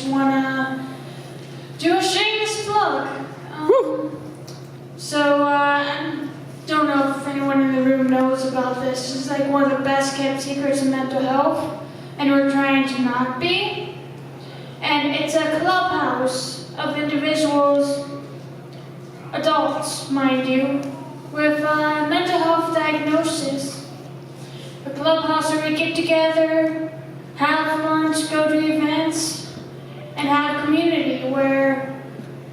just want to do a shameless plug. I don't know if anyone in the room knows about this. It's like one of the best kept secrets in mental health, and we're trying to not be. And it's a clubhouse of individuals, adults, mind you, with mental health diagnosis. A clubhouse where we get together, have lunch, go to events, and have community where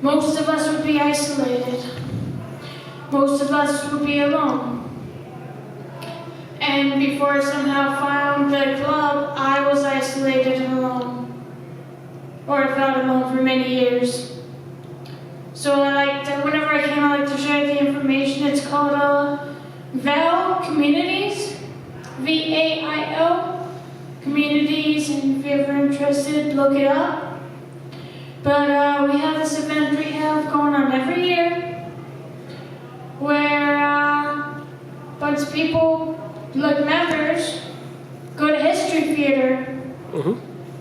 most of us would be isolated. Most of us would be alone. And before I somehow found the club, I was isolated and alone. Or I felt alone for many years. So whenever I can, I like to share the information. It's called VAIL Communities, VAIL Communities, and if you're ever interested, look it up. But we have this event we have going on every year where a bunch of people, like members, go to History Theater.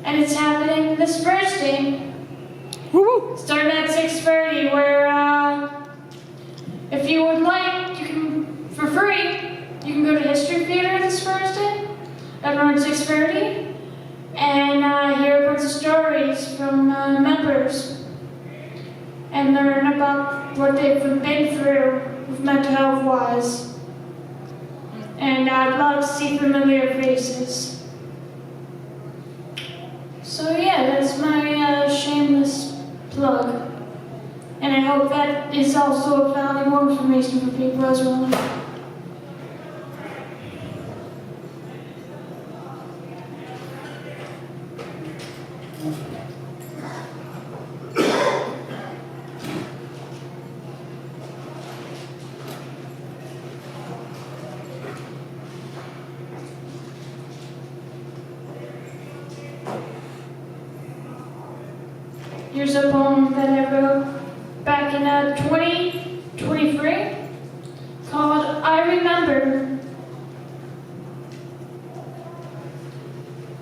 And it's happening this Thursday. Starting at 6:30, where if you would like, you can, for free, you can go to History Theater this Thursday at around 6:30 and hear a bunch of stories from members and learn about what they've been through with mental health wise. And I'd love to see familiar faces. So yeah, that's my shameless plug. And I hope that is also valuable information for people as well. Here's a poem that I wrote back in 2023 called I Remember.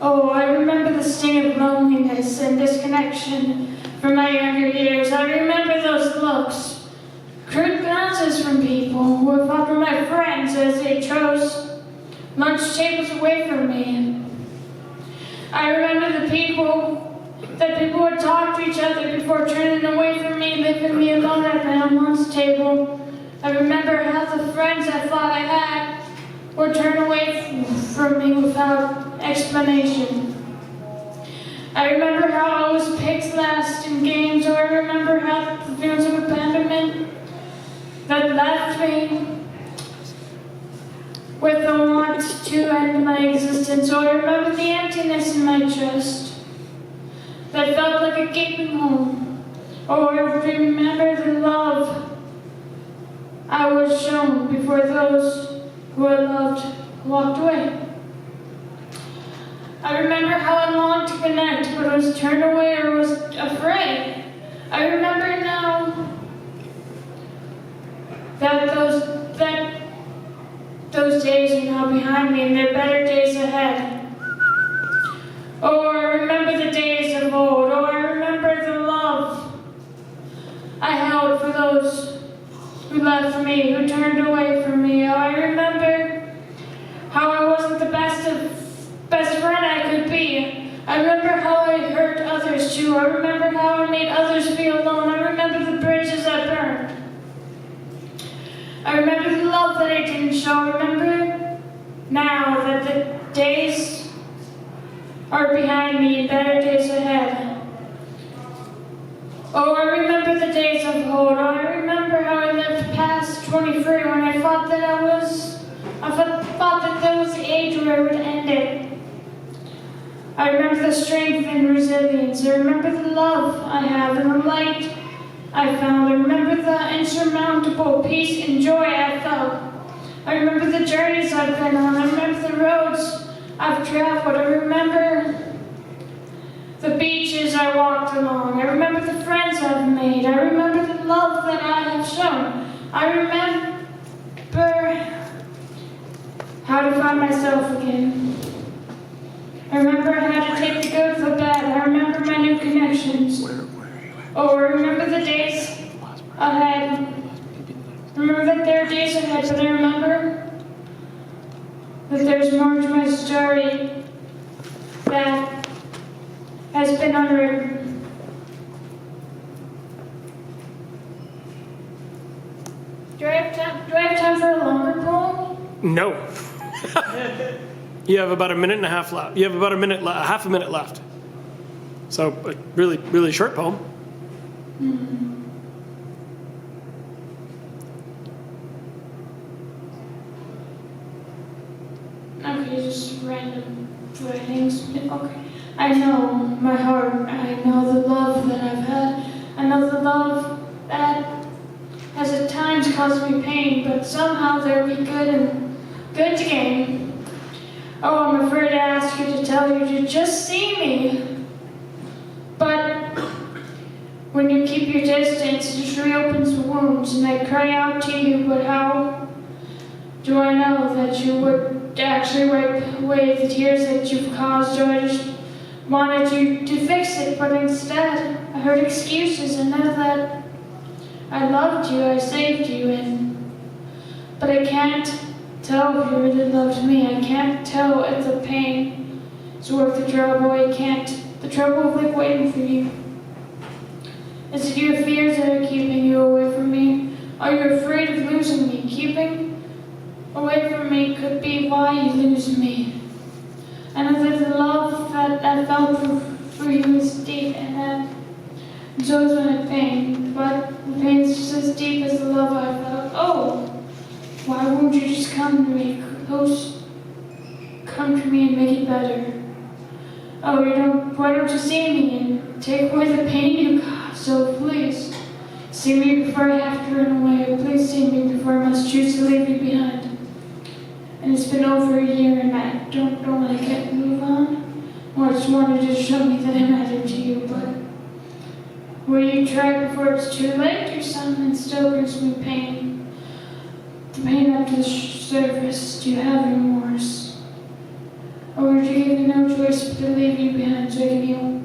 Oh, I remember the sting of loneliness and disconnection from my younger years. I remember those looks, crude glances from people who were far from my friends as they chose lunch tables away from me. I remember the people would talk to each other before turning away from me, leaving me alone at my own lunch table. I remember how the friends I thought I had would turn away from me without explanation. I remember how I was picked last in games, or I remember how the feelings of abandonment that left me with the want to end my existence, or I remember the emptiness in my chest that felt like a gaping hole, or remember the love I was shown before those who I loved walked away. I remember how I longed to connect, but was turned away or was afraid. I remember now that those days are now behind me and there are better days ahead. Or I remember the days of old, or I remember the love I held for those who left me, who turned away from me. Or I remember how I wasn't the best friend I could be. I remember how I hurt others too. I remember how I made others feel alone. I remember the bridges I burned. I remember the love that I didn't show. I remember now that the days are behind me and better days ahead. Oh, I remember the days of old. Oh, I remember how I lived past 23 when I thought that that was the age where I would end it. I remember the strength and resilience. I remember the love I have and the light I found. I remember the insurmountable peace and joy I felt. I remember the journeys I've been on. I remember the roads I've traveled. I remember the beaches I walked along. I remember the friends I've made. I remember the love that I have shown. I remember how to find myself again. I remember how to take the good with the bad. I remember my new new connections. Where are you at? Oh, remember the days ahead. Remember that there are days ahead, but I remember that there's more to my story that has been unwritten. Do I have time for a longer poem? No. You have about a minute and a half left. You have about half a minute left. So a really, really short poem. Okay, just random writings. Okay. I know my heart. I know the love that I've had. I know the love that has at times caused me pain, but somehow there'll be good to gain. Oh, I'm afraid to ask you to tell you to just see me. But when you keep your distance, it just reopens the wounds, and I cry out to you, but how do I know that you would actually wipe away the tears that you've caused? Or I just wanted you to fix it, but instead I heard excuses, and now that I loved you, I saved you, but I can't tell if you really loved me. I can't tell if the pain is worth the trouble. The trouble of waiting for you. Is it your fears that are keeping you away from me? Are you afraid of losing me? Keeping away from me could be why you lose me. I know that the love that I felt for you is deep, and that so is my pain, but the pain is just as deep as the love I felt. Oh, why won't you just come to me, close, come to me and make it better? Oh, why don't you see me and take away the pain you caused? So please, see me before I have to run away. Please see me before I must choose to leave you behind. And it's been over a year, and I don't know when I can't move on. Or I just wanted to show me that I mattered to you, but will you try before it's too late? Your something still brings me pain. The pain up to the surface. Do you have remorse? Or would you give me no choice but to leave you behind so I can heal?